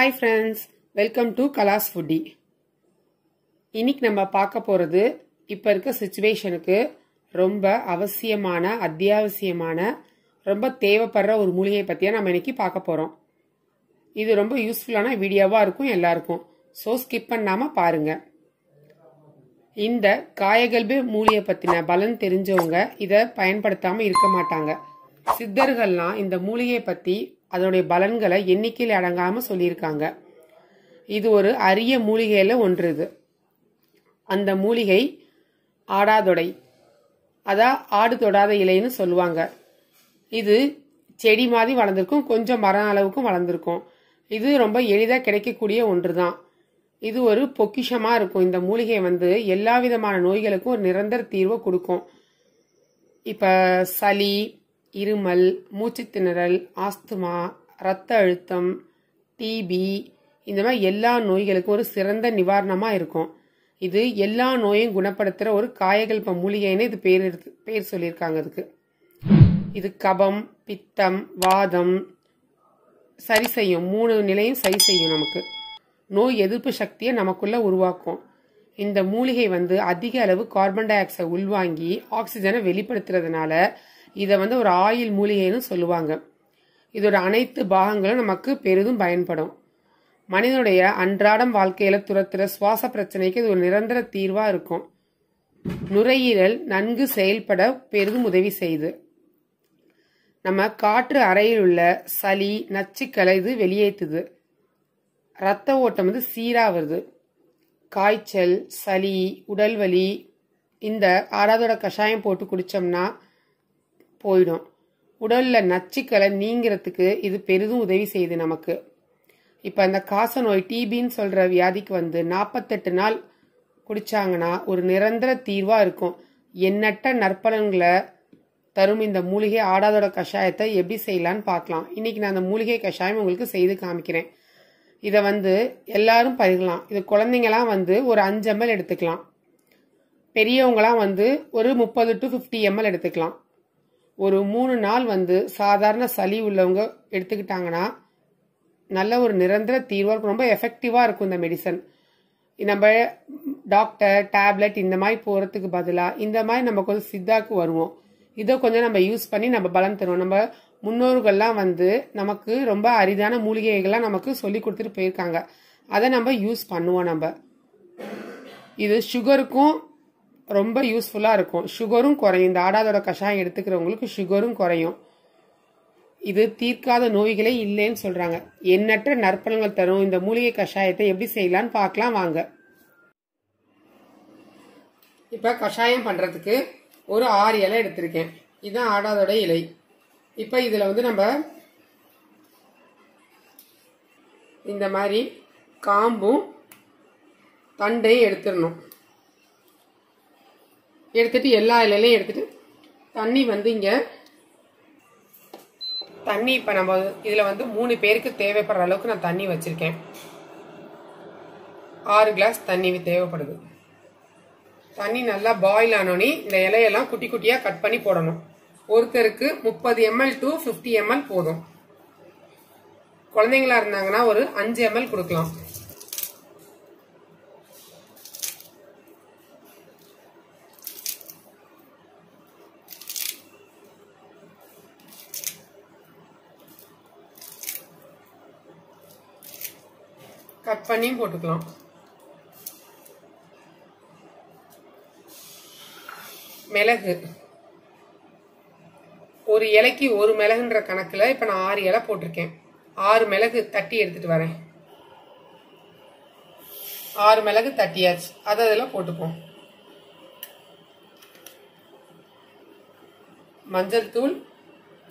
Hi friends, welcome to Kala's Foodie. இன்னைக்கு நம்ம பார்க்க போறது இப்ப இருக்க சிச்சுவேஷனுக்கு ரொம்ப அவசியமான அத்தியாவசியமான ரொம்ப தேவைப்படுற ஒரு மூலிகை பத்தியா நம்ம இன்னைக்கு பார்க்க போறோம். இது ரொம்ப யூஸ்ஃபுல்லான வீடியோவா இருக்கும் எல்லாருக்கும். சோ ஸ்கிப் பண்ணாம பாருங்க. இந்த காயகல்ப மூலிகை பத்தின பலன் தெரிஞ்சவங்க இத பயன்படுத்தாம இருக்க மாட்டாங்க. சித்தர்கள்லாம் இந்த மூலிகை பத்தி அதோடைய பலன்களை எண்ணிக்கையில் அடங்காம சொல்லியிருக்காங்க. இது ஒரு அரிய மூலிகையில ஒன்று. இது அந்த மூலிகை ஆடாதொடை, அதான் ஆடு தொடாத இலைன்னு சொல்லுவாங்க. இது செடி மாதிரி வளர்ந்துருக்கும், கொஞ்சம் மரம் அளவுக்கும் வளர்ந்துருக்கும். இது ரொம்ப எளிதாக கிடைக்கக்கூடிய ஒன்று தான். இது ஒரு பொக்கிஷமா இருக்கும். இந்த மூலிகை எல்லா விதமான நோய்களுக்கும் ஒரு நிரந்தர தீர்வை கொடுக்கும். இப்ப சளி, இருமல், மூச்சு திணறல், ஆஸ்துமா, இரத்த அழுத்தம், டிபி, இந்த மாதிரி எல்லா நோய்களுக்கும் ஒரு சிறந்த நிவாரணமா இருக்கும். இது எல்லா நோயும் குணப்படுத்துற ஒரு காயகல்ப மூலிகைன்னு இது பேர் சொல்லியிருக்காங்க. இதுக்கு இது கபம், பித்தம், வாதம் சரி செய்யும். 3 நிலையும் சரி செய்யும். நமக்கு நோய் எதிர்ப்பு சக்தியை நமக்குள்ள உருவாக்கும். இந்த மூலிகை அதிக அளவு கார்பன் டை ஆக்சைடு உள்வாங்கி ஆக்சிஜனை வெளிப்படுத்துறதுனால இதை ஒரு ஆயில் மூலிகைன்னு சொல்லுவாங்க. இதோட அனைத்து பாகங்களும் நமக்கு பெரிதும் பயன்படும். மனிதனுடைய அன்றாடம் வாழ்க்கையில துரத்துற சுவாச பிரச்சனைக்கு இது ஒரு நிரந்தர தீர்வா இருக்கும். நுரையீரல் நன்கு செயல்பட பெரிதும் உதவி செய்யுது. நம்ம காற்று அறையில் உள்ள சளி, நச்சுக்களை இது வெளியேற்றுது. ரத்த ஓட்டம் சீரா வருது. காய்ச்சல், சளி, உடல்வலி இந்த ஆடாதோட கஷாயம் போட்டு குடிச்சோம்னா போயிடும். உடல்ல நச்சுக்களை நீங்கிறதுக்கு இது பெரிதும் உதவி செய்யுது நமக்கு. இப்ப இந்த காச நோய், டிபின்னு சொல்ற வியாதிக்கு 48 நாள் குடிச்சாங்கன்னா ஒரு நிரந்தர தீர்வா இருக்கும். எண்ணற்ற நற்பலன்களை தரும் இந்த மூலிகை ஆடாதோட கஷாயத்தை எப்படி செய்யலான்னு பார்க்கலாம். இன்னைக்கு நான் அந்த மூலிகை கஷாயம் உங்களுக்கு செய்து காமிக்கிறேன். இதை எல்லாரும் பருகலாம். இது குழந்தைங்களாம் ஒரு 5 ml எடுத்துக்கலாம். பெரியவங்களாம் ஒரு 30 to 50 ml எடுத்துக்கலாம். ஒரு 3 நாள் சாதாரண சளி உள்ளவங்க எடுத்துக்கிட்டாங்கன்னா நல்ல ஒரு நிரந்தர தீர்வா இருக்கும். ரொம்ப எஃபெக்டிவா இருக்கும் இந்த மெடிசன். நம்ம டாக்டர், டேப்லெட் இந்த மாதிரி போறதுக்கு பதிலா இந்த மாதிரி நம்ம கொஞ்சம் சித்தாக்கு வருவோம். இதை கொஞ்சம் நம்ம யூஸ் பண்ணி நம்ம பலன் தருவோம். நம்ம முன்னோர்கள்லாம் நமக்கு ரொம்ப அரிதான மூலிகைகள்லாம் நமக்கு சொல்லி கொடுத்துட்டு போயிருக்காங்க. அதை நம்ம யூஸ் பண்ணுவோம். நம்ம இது சுகருக்கும் ரொம்ப யூஸ்ஃபுல்லா இருக்கும். சுகரும் குறையும். இந்த ஆடாதோட கஷாயம் எடுத்துக்கிறவங்களுக்கு சுகரும் குறையும். இது தீர்க்காத நோய்களே இல்லைன்னு சொல்றாங்க. எண்ணற்ற நற்பலன்கள் தரும் இந்த மூலிகை கஷாயத்தை எப்படி செய்யலான்னு பார்க்கலாம் வாங்க. இப்ப கஷாயம் பண்றதுக்கு ஒரு 6 இலை எடுத்திருக்கேன். இதுதான் ஆடாதோட இலை. இப்ப இதுல நம்ம இந்த மாதிரி காம்பும் தண்டையும் எடுத்துடணும். எடுத்துட்டு எல்லா இலையிலையும் எடுத்துட்டு தண்ணி இங்க தண்ணி இப்ப நம்ம இதுல 3 பேருக்கு தேவைப்படுற அளவுக்கு நான் தண்ணி வச்சிருக்கேன். 6 கிளாஸ் தண்ணி தேவைப்படுது. தண்ணி நல்லா பாயில் ஆனோனே இந்த இலையெல்லாம் குட்டி குட்டியா கட் பண்ணி போடணும். ஒருத்தருக்கு 30 ml to 50 ml போதும். குழந்தைங்களா இருந்தாங்கன்னா ஒரு 5 ml கொடுக்கலாம். கட் பண்ணியும் போட்டுக்கலாம். மிளகு ஒரு இலைக்கு 1 மிளகுன்ற கணக்குல இப்ப நான் 6 இலை போட்டிருக்கேன். 6 மிளகு தட்டி எடுத்துட்டு வரேன். 6 மிளகு தட்டியாச்சு. அதெல்லாம் போட்டுப்போம். மஞ்சள் தூள்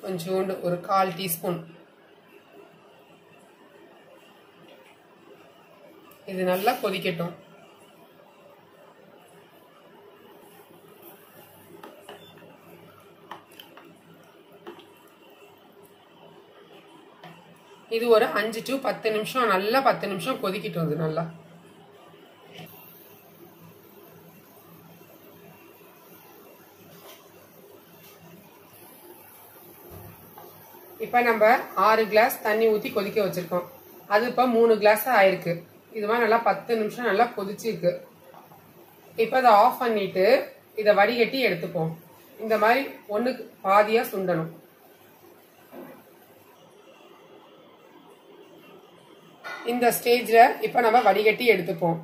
கொஞ்சோண்டு ஒரு 1/4 டீஸ்பூன். இது நல்லா கொதிக்கட்டும். இது ஒரு 5 to 10 நிமிஷம் நல்லா 10 நிமிஷம் கொதிக்கிட்டோம். அது நல்லா இப்ப நம்ம 6 கிளாஸ் தண்ணி ஊத்தி கொதிக்க வச்சிருக்கோம். அது இப்போ 3 கிளாஸ் ஆயிருக்கு. இது மாதிரி நல்லா 10 நிமிஷம் நல்லா கொதிச்சிருக்கு. இப்போ அதை ஆஃப் பண்ணிட்டு இதை வடிகட்டி எடுத்துப்போம். இந்த மாதிரி ஒன்றுக்கு பாதியாக சுண்டணும். இந்த ஸ்டேஜில் இப்போ நம்ம வடிகட்டி எடுத்துப்போம்.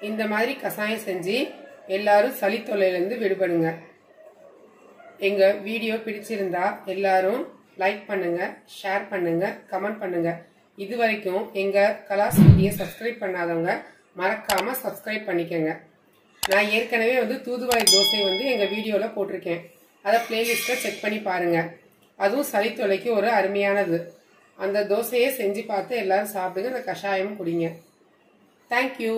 இந்த மாதிரி கசாயம் செஞ்சு எல்லாரும் சளி தொல்லையிலிருந்து விடுபடுங்க. எங்க வீடியோ பிடிச்சிருந்தா எல்லாரும் லைக் பண்ணுங்க, ஷேர் பண்ணுங்க, கமெண்ட் பண்ணுங்க. இது வரைக்கும் எங்க கலாஸ் ஃபுட்டியை சப்ஸ்கிரைப் பண்ணாதவங்க மறக்காம சப்ஸ்கிரைப் பண்ணிக்கங்க. நான் ஏற்கனவே தூதுவளை தோசை எங்க வீடியோல போட்டிருக்கேன். அதை பிளேலிஸ்ட்ல செக் பண்ணி பாருங்க. அதுவும் சளி தொல்லைக்கு ஒரு அருமையானது. அந்த தோசையை செஞ்சு பார்த்து எல்லாரும் சாப்பிடுங்க. அந்த கஷாயமும் குடிங்க. தேங்க்யூ.